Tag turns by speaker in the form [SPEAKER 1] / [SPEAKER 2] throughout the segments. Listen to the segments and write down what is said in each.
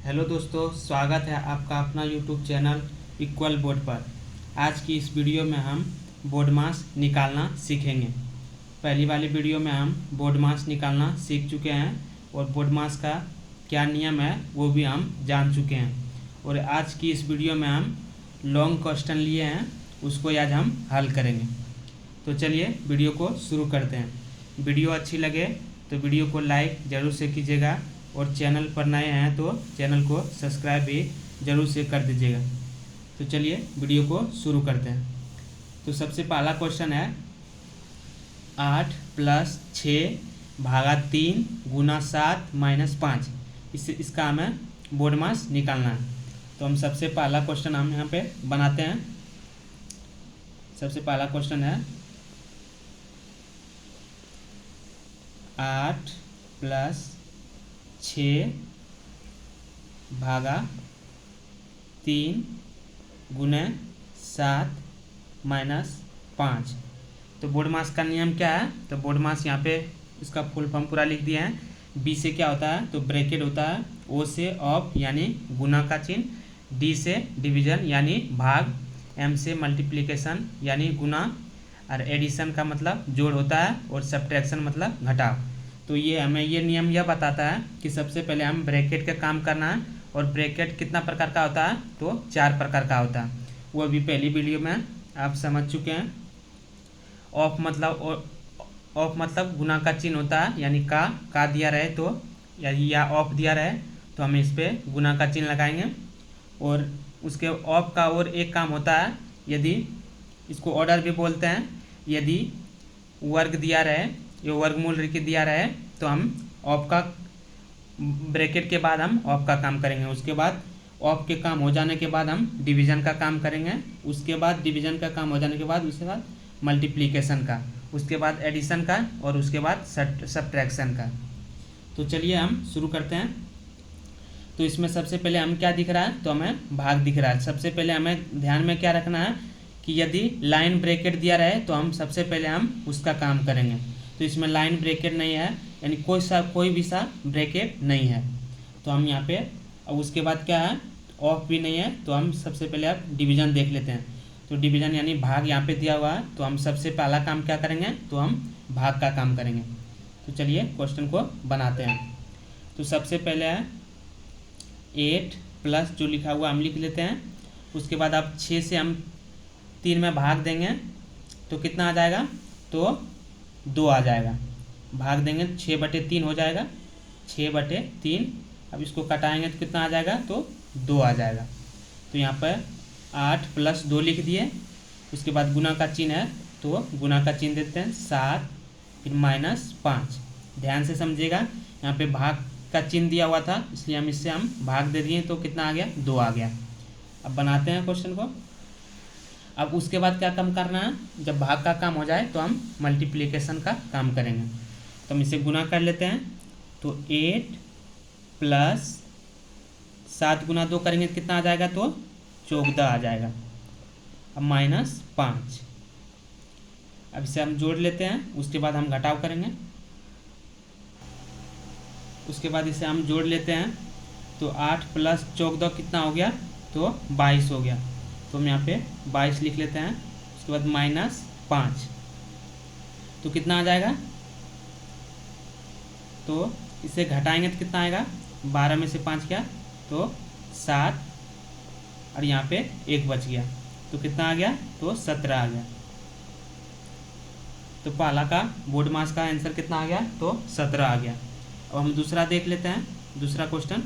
[SPEAKER 1] Hello दोस्तों, स्वागत है आपका अपना यूट्यूब चैनल इक्वल बोर्ड पर। आज की इस वीडियो में हम बोर्ड मास निकालना सीखेंगे। पहली वाली वीडियो में हम बोर्ड मास निकालना सीख चुके हैं और बोर्ड मास का क्या नियम है वो भी हम जान चुके हैं। और आज की इस वीडियो में हम लॉन्ग क्वेश्चन लिए हैं, उसको आज हम हल करेंगे। तो चलिए वीडियो को शुरू करते हैं। वीडियो अच्छी लगे तो वीडियो को लाइक ज़रूर से कीजिएगा और चैनल पर नए हैं तो चैनल को सब्सक्राइब भी ज़रूर से कर दीजिएगा। तो चलिए वीडियो को शुरू करते हैं। तो सबसे पहला क्वेश्चन है 8 + 6 / 3 × 7 - 5। इसका हमें बोर्ड मास निकालना है। तो हम सबसे पहला क्वेश्चन हम यहाँ पे बनाते हैं। सबसे पहला क्वेश्चन है 8 + 6 / 3 × 7 - 5। तो बोर्ड मास का नियम क्या है? तो बोर्ड मास यहाँ पे इसका फुल फॉर्म पूरा लिख दिया है। बी से क्या होता है? तो ब्रैकेट होता है। ओ से ऑफ यानी गुना का चिन्ह, डी से डिवीजन यानी भाग, एम से मल्टीप्लिकेशन यानी गुना, और एडिशन का मतलब जोड़ होता है, और सब्ट्रैक्शन मतलब घटाव। तो ये हमें ये नियम यह बताता है कि सबसे पहले हम ब्रैकेट का काम करना है। और ब्रैकेट कितना प्रकार का होता है? तो 4 प्रकार का होता है। वो अभी पहली वीडियो में आप समझ चुके हैं। ऑफ मतलब गुना का चिन्ह होता है, यानी का दिया रहे तो या ऑफ दिया रहे तो हम इस पर गुना का चिन्ह लगाएंगे। और उसके ऑफ का और एक काम होता है, यदि इसको ऑर्डर भी बोलते हैं, यदि वर्ग दिया रहे, ये वर्गमूल दिया रहे तो हम ऑफ का ब्रैकेट के बाद हम ऑफ का काम करेंगे। उसके बाद ऑफ के काम हो जाने के बाद हम डिवीज़न का काम करेंगे। उसके बाद डिवीज़न का काम हो जाने के बाद उसके बाद मल्टीप्लिकेशन का, उसके बाद एडिशन का, और उसके बाद सब्ट्रैक्शन का। तो चलिए हम शुरू करते हैं। तो इसमें सबसे पहले हम क्या दिख रहा है? तो हमें भाग दिख रहा है। सबसे पहले हमें ध्यान में क्या रखना है कि यदि लाइन ब्रैकेट दिया रहे तो हम सबसे पहले हम उसका काम करेंगे। तो इसमें लाइन ब्रैकेट नहीं है, यानी कोई भी सा ब्रैकेट नहीं है, तो हम यहाँ पे, और उसके बाद क्या है? ऑफ भी नहीं है, तो हम सबसे पहले अब डिवीज़न देख लेते हैं। तो डिवीज़न यानी भाग यहाँ पे दिया हुआ है, तो हम सबसे पहला काम क्या करेंगे? तो हम भाग का काम करेंगे। तो चलिए क्वेश्चन को बनाते हैं। तो सबसे पहले है 8 प्लस जो लिखा हुआ हम लिख लेते हैं। उसके बाद अब 6 से हम 3 में भाग देंगे तो कितना आ जाएगा? तो 2 आ जाएगा। भाग देंगे 6/3 हो जाएगा, 6/3। अब इसको कटाएंगे तो कितना आ जाएगा? तो 2 आ जाएगा। तो यहाँ पर 8 + 2 लिख दिए। उसके बाद गुना का चिन्ह है तो गुना का चिन्ह देते हैं, 7 फिर -5। ध्यान से समझिएगा, यहाँ पे भाग का चिन्ह दिया हुआ था इसलिए हम इससे भाग दे दिए तो कितना आ गया? 2 आ गया। अब बनाते हैं क्वेश्चन को। अब उसके बाद क्या काम करना है? जब भाग का काम हो जाए तो हम मल्टीप्लिकेशन का काम करेंगे। तो हम इसे गुना कर लेते हैं। तो 8 + 7 × 2 करेंगे तो कितना आ जाएगा? तो 14 आ जाएगा। अब -5। अब इसे हम जोड़ लेते हैं, उसके बाद हम घटाव करेंगे। उसके बाद इसे हम जोड़ लेते हैं। तो 8 + 14 कितना हो गया? तो 22 हो गया। तो हम यहाँ पे 22 लिख लेते हैं। उसके बाद -5, तो कितना आ जाएगा? तो इसे घटाएंगे तो कितना आएगा? 12 में से 5 गया तो 7, और यहाँ पे 1 बच गया तो कितना आ गया? तो 17 आ गया। तो पहला का बोर्ड मास का आंसर कितना आ गया? तो 17 आ गया। अब हम दूसरा देख लेते हैं, दूसरा क्वेश्चन।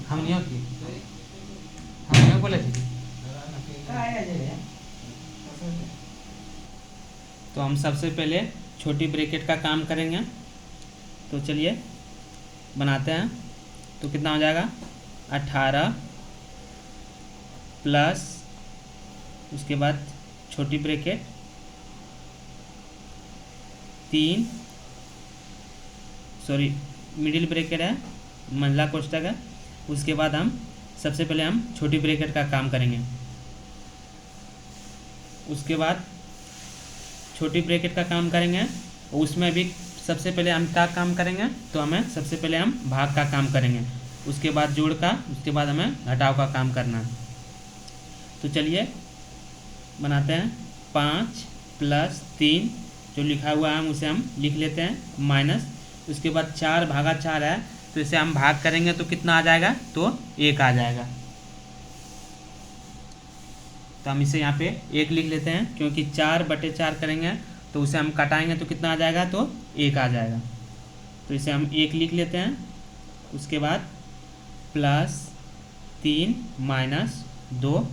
[SPEAKER 1] हम नहीं बोले थे। तो हम सबसे पहले छोटी ब्रैकेट का काम करेंगे। तो चलिए बनाते हैं। तो कितना हो जाएगा? 18 प्लस, उसके बाद छोटी ब्रैकेट 3, सॉरी मिडिल ब्रैकेट है, मंझला कोष्ठक है। उसके बाद हम सबसे पहले हम छोटी ब्रैकेट का काम करेंगे। उसके बाद छोटी ब्रैकेट का काम करेंगे, उसमें भी सबसे पहले हम क्या काम करेंगे, तो हमें सबसे पहले हम भाग का काम करेंगे, उसके बाद जोड़ का, उसके बाद हमें घटाव का काम करना है। तो चलिए बनाते हैं। 5 + 3 जो लिखा हुआ है उसे हम लिख लेते हैं, माइनस उसके बाद 4 भागा 4 है, तो इसे हम भाग करेंगे तो कितना आ जाएगा, तो 1 आ जाएगा। तो हम इसे यहाँ पे 1 लिख लेते हैं, क्योंकि 4/4 करेंगे तो उसे हम कटाएंगे तो कितना आ जाएगा, तो 1 आ जाएगा। तो इसे हम 1 लिख लेते हैं। उसके बाद +3 - 2,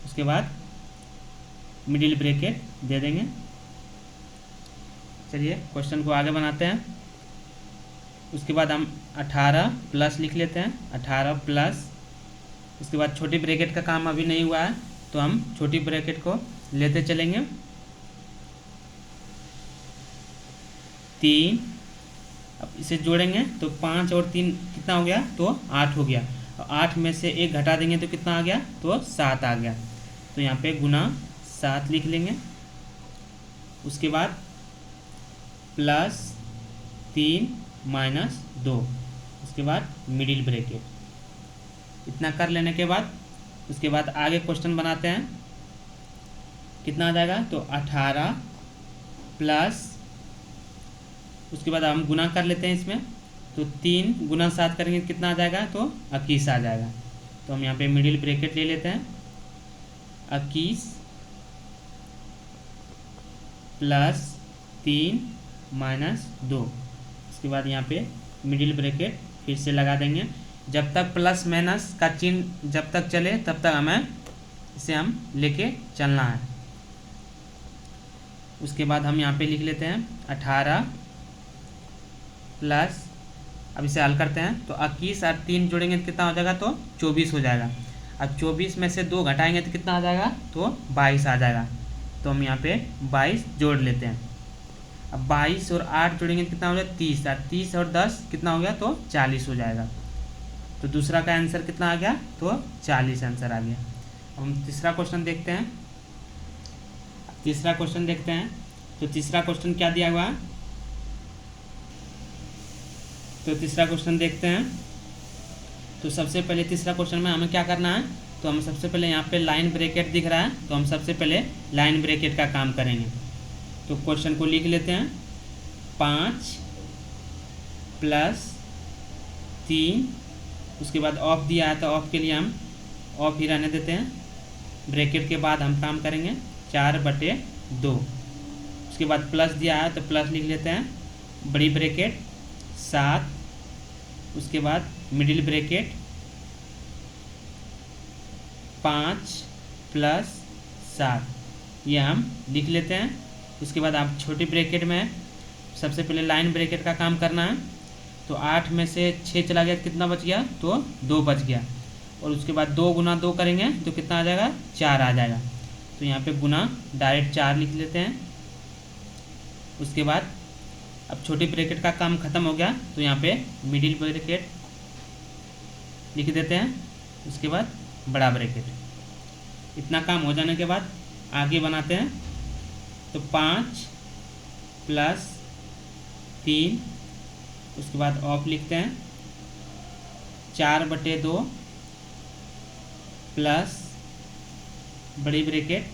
[SPEAKER 1] उसके बाद मिडिल ब्रैकेट दे देंगे। चलिए क्वेश्चन को आगे बनाते हैं। उसके बाद हम 18 प्लस लिख लेते हैं, 18 प्लस, उसके बाद छोटी ब्रैकेट का काम अभी नहीं हुआ है तो हम छोटी ब्रैकेट को लेते चलेंगे। 3, अब इसे जोड़ेंगे तो 5 और 3 कितना हो गया, तो 8 हो गया, और 8 में से 1 घटा देंगे तो कितना आ गया, तो 7 आ गया। तो यहाँ पे गुना 7 लिख लेंगे। उसके बाद +3 - 2, उसके बाद मिडिल ब्रैकेट। इतना कर लेने के बाद उसके बाद आगे क्वेश्चन बनाते हैं। कितना आ जाएगा, तो 18 प्लस, उसके बाद हम गुना कर लेते हैं इसमें, तो 3 × 7 करेंगे कितना आ जाएगा, तो 21 आ जाएगा। तो हम यहाँ पे मिडिल ब्रैकेट ले लेते हैं, 21 + 3 - 2, उसके बाद यहाँ पे मिडिल ब्रैकेट फिर से लगा देंगे। जब तक प्लस माइनस का चिन्ह जब तक चले तब तक हमें इसे हम लेके चलना है। उसके बाद हम यहाँ पे लिख लेते हैं 18 प्लस, अब इसे हल करते हैं तो 21 और 3 जोड़ेंगे तो कितना हो जाएगा, तो 24 हो जाएगा। अब 24 में से 2 घटाएंगे तो कितना आ जाएगा, तो 22 आ जाएगा। तो हम यहाँ पे 22 जोड़ लेते हैं। अब 22 और 8 जोड़ेंगे तो कितना हो जाएगा, 30, और 30 और 10 कितना हो गया, तो 40 हो जाएगा। तो दूसरा का आंसर कितना आ गया, तो 40 आंसर आ गया। अब हम तीसरा क्वेश्चन देखते हैं। तो तीसरा क्वेश्चन क्या दिया हुआ है, तो तीसरा क्वेश्चन देखते हैं। तो सबसे पहले तीसरा क्वेश्चन में हमें क्या करना है, तो हम सबसे पहले यहाँ पे लाइन ब्रैकेट दिख रहा है, तो हम सबसे पहले लाइन ब्रैकेट का काम करेंगे। तो क्वेश्चन को लिख लेते हैं, 5 + 3, उसके बाद ऑफ दिया है तो ऑफ के लिए हम ऑफ ही रहने देते हैं। ब्रैकेट के बाद हम काम करेंगे 4/2, उसके बाद प्लस दिया है तो प्लस लिख लेते हैं, बड़ी ब्रैकेट 7, उसके बाद मिडिल ब्रैकेट 5 + 7, ये हम लिख लेते हैं। उसके बाद आप छोटी ब्रैकेट में सबसे पहले लाइन ब्रैकेट का काम करना है। तो 8 में से 6 चला गया, कितना बच गया, तो 2 बच गया। और उसके बाद 2 × 2 करेंगे तो कितना आ जाएगा, 4 आ जाएगा। तो यहाँ पे गुना डायरेक्ट 4 लिख लेते हैं। उसके बाद अब छोटी ब्रैकेट का काम खत्म हो गया तो यहाँ पे मिडिल ब्रैकेट लिख देते हैं, उसके बाद बड़ा ब्रैकेट। इतना काम हो जाने के बाद आगे बनाते हैं। तो 5 + 3, उसके बाद ऑफ लिखते हैं, 4/2 प्लस बड़ी ब्रैकेट,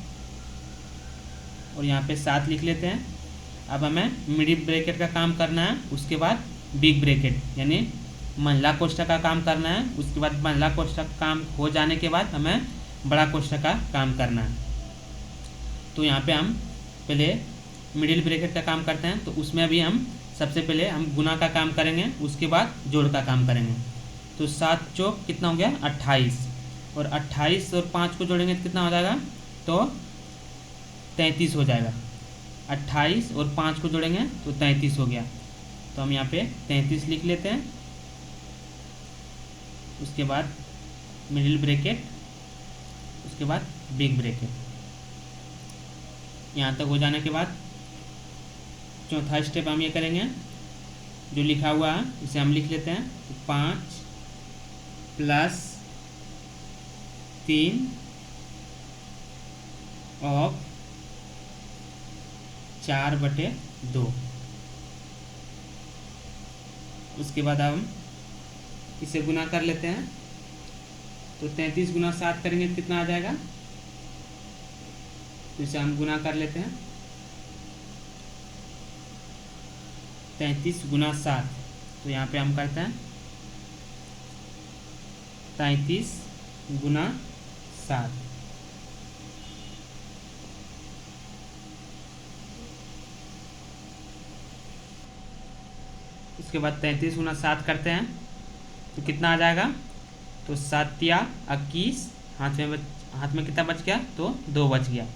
[SPEAKER 1] और यहाँ पे 7 लिख लेते हैं। अब हमें मिडिल ब्रैकेट का काम करना है, उसके बाद बिग ब्रैकेट यानी महिला कोष्ठक का काम करना है। उसके बाद महिला कोष्ठक काम हो जाने के बाद हमें बड़ा कोष्ठक का काम करना है। तो यहाँ पे हम पहले मिडिल ब्रैकेट का काम करते हैं, तो उसमें भी हम सबसे पहले हम गुना का काम करेंगे, उसके बाद जोड़ का काम करेंगे। तो 7 चौक कितना हो गया, 28, और 28 और 5 को जोड़ेंगे तो कितना हो जाएगा, तो 33 हो जाएगा। 28 और 5 को जोड़ेंगे तो 33 हो गया। तो हम यहाँ पे 33 लिख लेते हैं। उसके बाद मिडिल ब्रैकेट, उसके बाद बिग ब्रैकेट। यहाँ तक हो जाने के बाद चौथा स्टेप हम ये करेंगे, जो लिखा हुआ है इसे हम लिख लेते हैं। तो 5 + 3 ऑफ 4/2। उसके बाद हम इसे गुना कर लेते हैं। तो 33 गुना 7 करेंगे तो कितना आ जाएगा, तो इसे हम गुना कर लेते हैं। 33 गुना 7, तो यहाँ पे हम करते हैं 33 गुना 7। उसके बाद 33 गुना 7 करते हैं तो कितना आ जाएगा, तो 7 या 21, हाथ में कितना बच गया, तो 2 बच गया।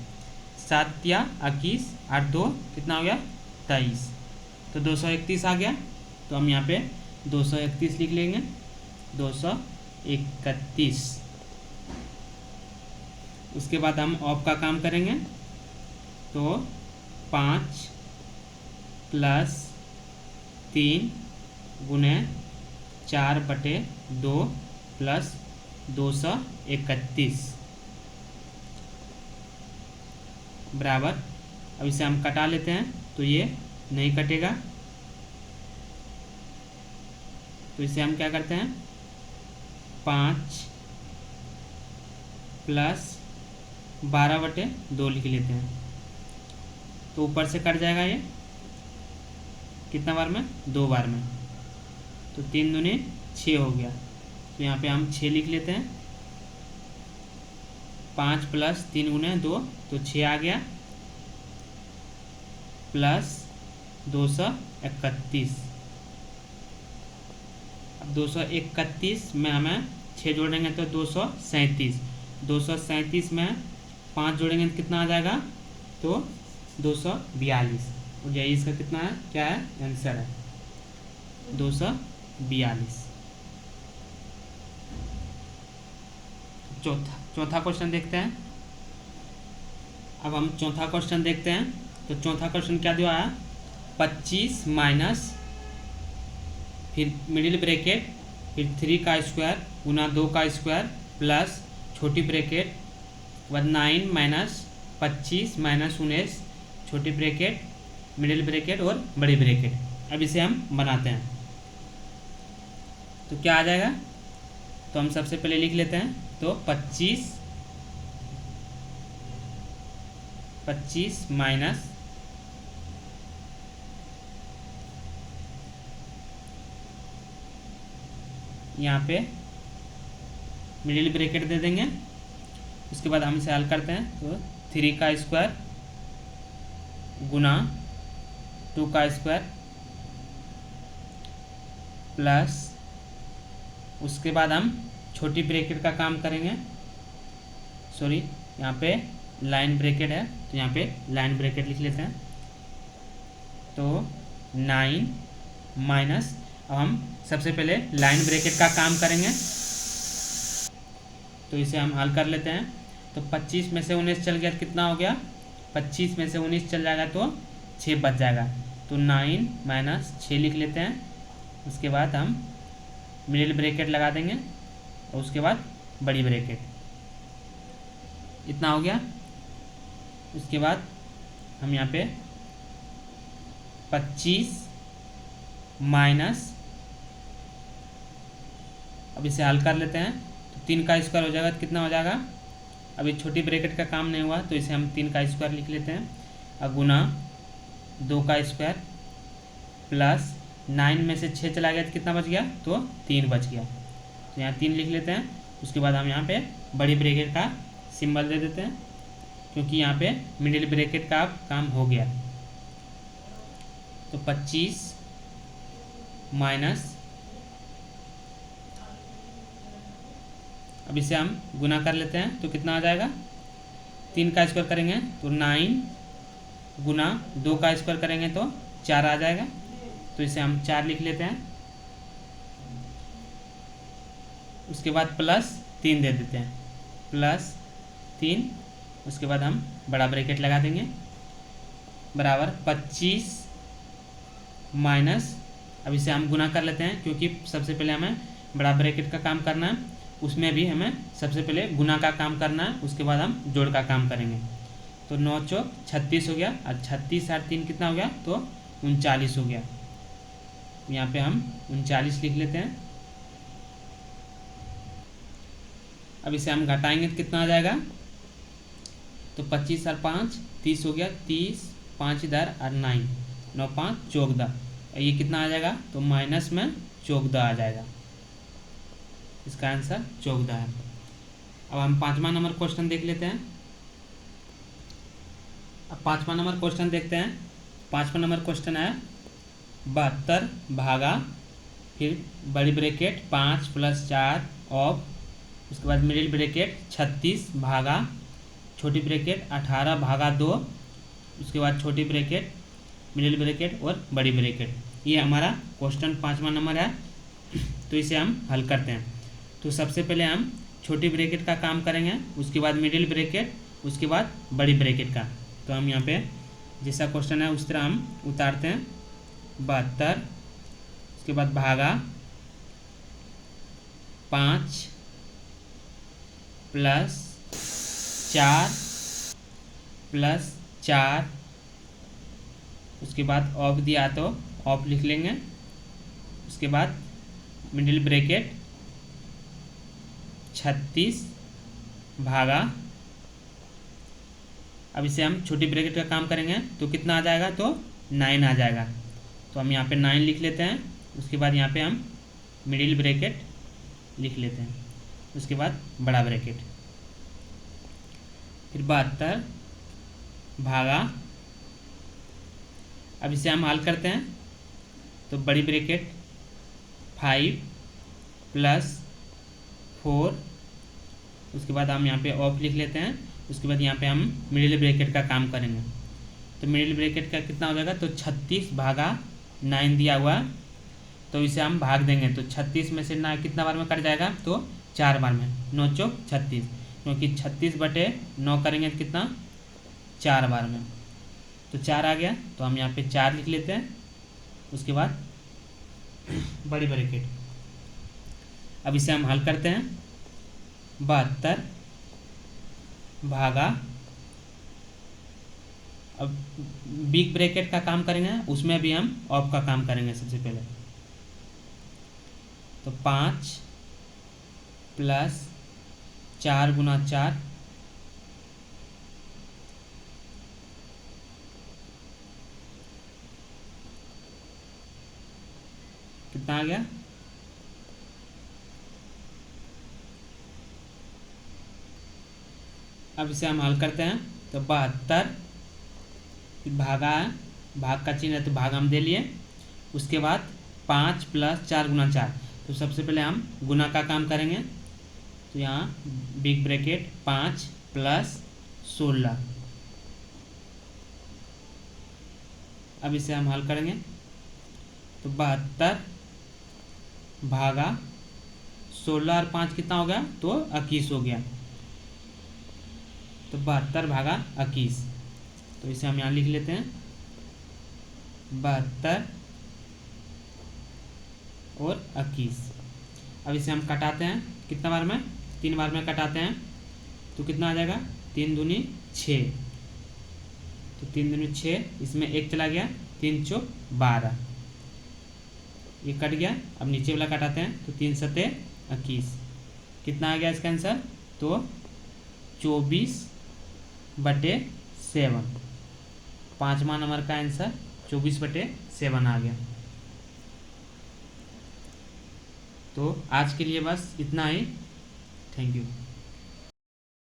[SPEAKER 1] 7 या 21 8 2 कितना हो गया, 23, तो 231 आ गया। तो हम यहाँ पे 231 लिख लेंगे, 231। उसके बाद हम ऑफ का काम करेंगे। तो 5 + 3 गुने 4/2 + 231 बराबर। अब इसे हम कटा लेते हैं तो ये नहीं कटेगा, तो इसे हम क्या करते हैं 5 + 12/2 लिख लेते हैं। तो ऊपर से कट जाएगा ये कितना बार में, 2 बार में, तो 3 दूनी 6 हो गया। तो यहाँ पे हम 6 लिख लेते हैं। 5 + 3 गुने 2 तो 6 आ गया, प्लस 231। अब 231 में हमें 6 जोड़ेंगे तो 237। 237 में 5 जोड़ेंगे तो कितना आ जाएगा, तो 242। और यही इसका कितना है, क्या है, आंसर है 242। चौथा क्वेश्चन देखते हैं। अब हम चौथा क्वेश्चन देखते हैं। तो चौथा क्वेश्चन क्या दिया है, 25 माइनस, फिर मिडिल ब्रैकेट, फिर 3 का स्क्वायर गुना 2 का स्क्वायर प्लस छोटी ब्रैकेट, बाद 9 माइनस 25 माइनस 19 छोटी ब्रैकेट, मिडिल ब्रैकेट और बड़ी ब्रैकेट। अब इसे हम बनाते हैं तो क्या आ जाएगा, तो हम सबसे पहले लिख लेते हैं। तो 25 माइनस यहाँ पे मिडिल ब्रैकेट दे देंगे। उसके बाद हम इसे हल करते हैं। तो 3 का स्क्वायर गुना 2 का स्क्वायर प्लस, उसके बाद हम छोटी ब्रैकेट का काम करेंगे। सॉरी, यहाँ पे लाइन ब्रैकेट है तो यहाँ पे लाइन ब्रैकेट लिख लेते हैं। तो 9 माइनस, अब हम सबसे पहले लाइन ब्रैकेट का काम करेंगे तो इसे हम हल कर लेते हैं। तो 25 में से 19 चल गया तो कितना हो गया, 25 में से 19 चल जाएगा तो 6 बच जाएगा। तो 9 माइनस 6 लिख लेते हैं। उसके बाद हम मिडिल ब्रैकेट लगा देंगे और उसके बाद बड़ी ब्रैकेट, इतना हो गया। उसके बाद हम यहाँ पे 25 माइनस, अब इसे हल कर लेते हैं। तो 3 का स्क्वायर हो जाएगा तो कितना हो जाएगा, अभी छोटी ब्रैकेट का काम नहीं हुआ तो इसे हम 3 का स्क्वायर लिख लेते हैं। और गुना 2 का स्क्वायर प्लस 9 में से 6 चला गया तो कितना बच गया, तो 3 बच गया। तो यहाँ 3 लिख लेते हैं। उसके बाद हम यहाँ पे बड़ी ब्रैकेट का सिंबल दे देते हैं क्योंकि यहाँ पे मिडिल ब्रैकेट का काम हो गया। तो 25 माइनस, अब इसे हम गुना कर लेते हैं तो कितना आ जाएगा, 3 का स्क्वायर करेंगे तो 9 गुना 2 का स्क्वायर करेंगे तो 4 आ जाएगा। तो इसे हम 4 लिख लेते हैं। उसके बाद प्लस 3 दे देते हैं, प्लस 3। उसके बाद हम बड़ा ब्रैकेट लगा देंगे बराबर 25 माइनस, अब इसे हम गुना कर लेते हैं क्योंकि सबसे पहले हमें बड़ा ब्रैकेट का काम करना है, उसमें भी हमें सबसे पहले गुना का काम करना है, उसके बाद हम जोड़ का काम करेंगे। तो 9 चौक 36 हो गया, और 36 और 3 कितना हो गया, तो 39 हो गया। यहाँ पे हम 39 लिख लेते हैं। अब इसे हम घटाएंगे तो कितना आ जाएगा, तो 25 और 5 30 हो गया, 30 5 इधर और 9 9 5 14, ये कितना आ जाएगा, तो माइनस में 14 आ जाएगा। इसका आंसर 14 है। अब हम 5वां नंबर क्वेश्चन देख लेते हैं। अब 5वां नंबर क्वेश्चन देखते हैं। 5वां नंबर क्वेश्चन है 72 भागा, फिर बड़ी ब्रैकेट 5 + 4 ऑफ, उसके बाद मिडिल ब्रैकेट 36 भागा, छोटी ब्रैकेट 18 भागा 2, उसके बाद छोटी ब्रैकेट, मिडिल ब्रैकेट और बड़ी ब्रैकेट। ये हमारा क्वेश्चन 5वां नंबर है। तो इसे हम हल करते हैं। तो सबसे पहले हम छोटी ब्रैकेट का काम करेंगे, उसके बाद मिडिल ब्रैकेट, उसके बाद बड़ी ब्रैकेट का। तो हम यहाँ पे जैसा क्वेश्चन है उस तरह हम उतारते हैं। 72, उसके बाद भागा 5 + 4 + 4, उसके बाद ऑफ दिया तो ऑफ लिख लेंगे, उसके बाद मिडिल ब्रैकेट 36 भागा, अब इसे हम छोटी ब्रैकेट का काम करेंगे तो कितना आ जाएगा, तो 9 आ जाएगा। तो हम यहाँ पे 9 लिख लेते हैं। उसके बाद यहाँ पे हम मिडिल ब्रैकेट लिख लेते हैं, उसके बाद बड़ा ब्रैकेट, फिर 72 भागा, अब इसे हम हल करते हैं। तो बड़ी ब्रैकेट 5 + 4, उसके बाद हम यहाँ पे ऑफ लिख लेते हैं। उसके बाद यहाँ पे हम मिडिल ब्रैकेट का काम करेंगे। तो मिडिल ब्रैकेट का कितना हो जाएगा, तो 36 भागा 9 दिया हुआ, तो इसे हम भाग देंगे। तो 36 में से 9 कितना बार में कट जाएगा, तो 4 बार में, 9 चौक 36, क्योंकि 36/9 करेंगे तो कितना, 4 बार में, तो 4 आ गया। तो हम यहाँ पे 4 लिख लेते हैं। उसके बाद बड़ी ब्रैकेट, अब इसे हम हल करते हैं। 72 भागा, अब बिग ब्रैकेट का काम करेंगे, उसमें भी हम ऑफ का काम करेंगे सबसे पहले। तो 5 + 4 × 4, कितना आ गया, अब इसे हम हल करते हैं। तो 72 भागा है, भाग का चिन्ह है तो भाग हम दे लिए। उसके बाद 5 + 4 × 4, तो सबसे पहले हम गुना का काम करेंगे। तो यहाँ बिग ब्रैकेट 5 + 16, अब इसे हम हल करेंगे। तो 72 भागा 16 और 5 कितना हो गया, तो 21 हो गया। तो 72 भागा 21, तो इसे हम यहाँ लिख लेते हैं 72 और 21। अब इसे हम कटाते हैं, कितना बार में, 3 बार में कटाते हैं। तो कितना आ जाएगा, 3 दूनी 6, तो 3 दूनी 6, इसमें 1 चला गया, 3 चौक 12, ये कट गया। अब नीचे वाला कटाते हैं। तो 3 × 7 = 21, कितना आ गया इसका आंसर, तो 24/7, 5वां नंबर का आंसर 24/7 आ गया। तो आज के लिए बस इतना ही। Thank you.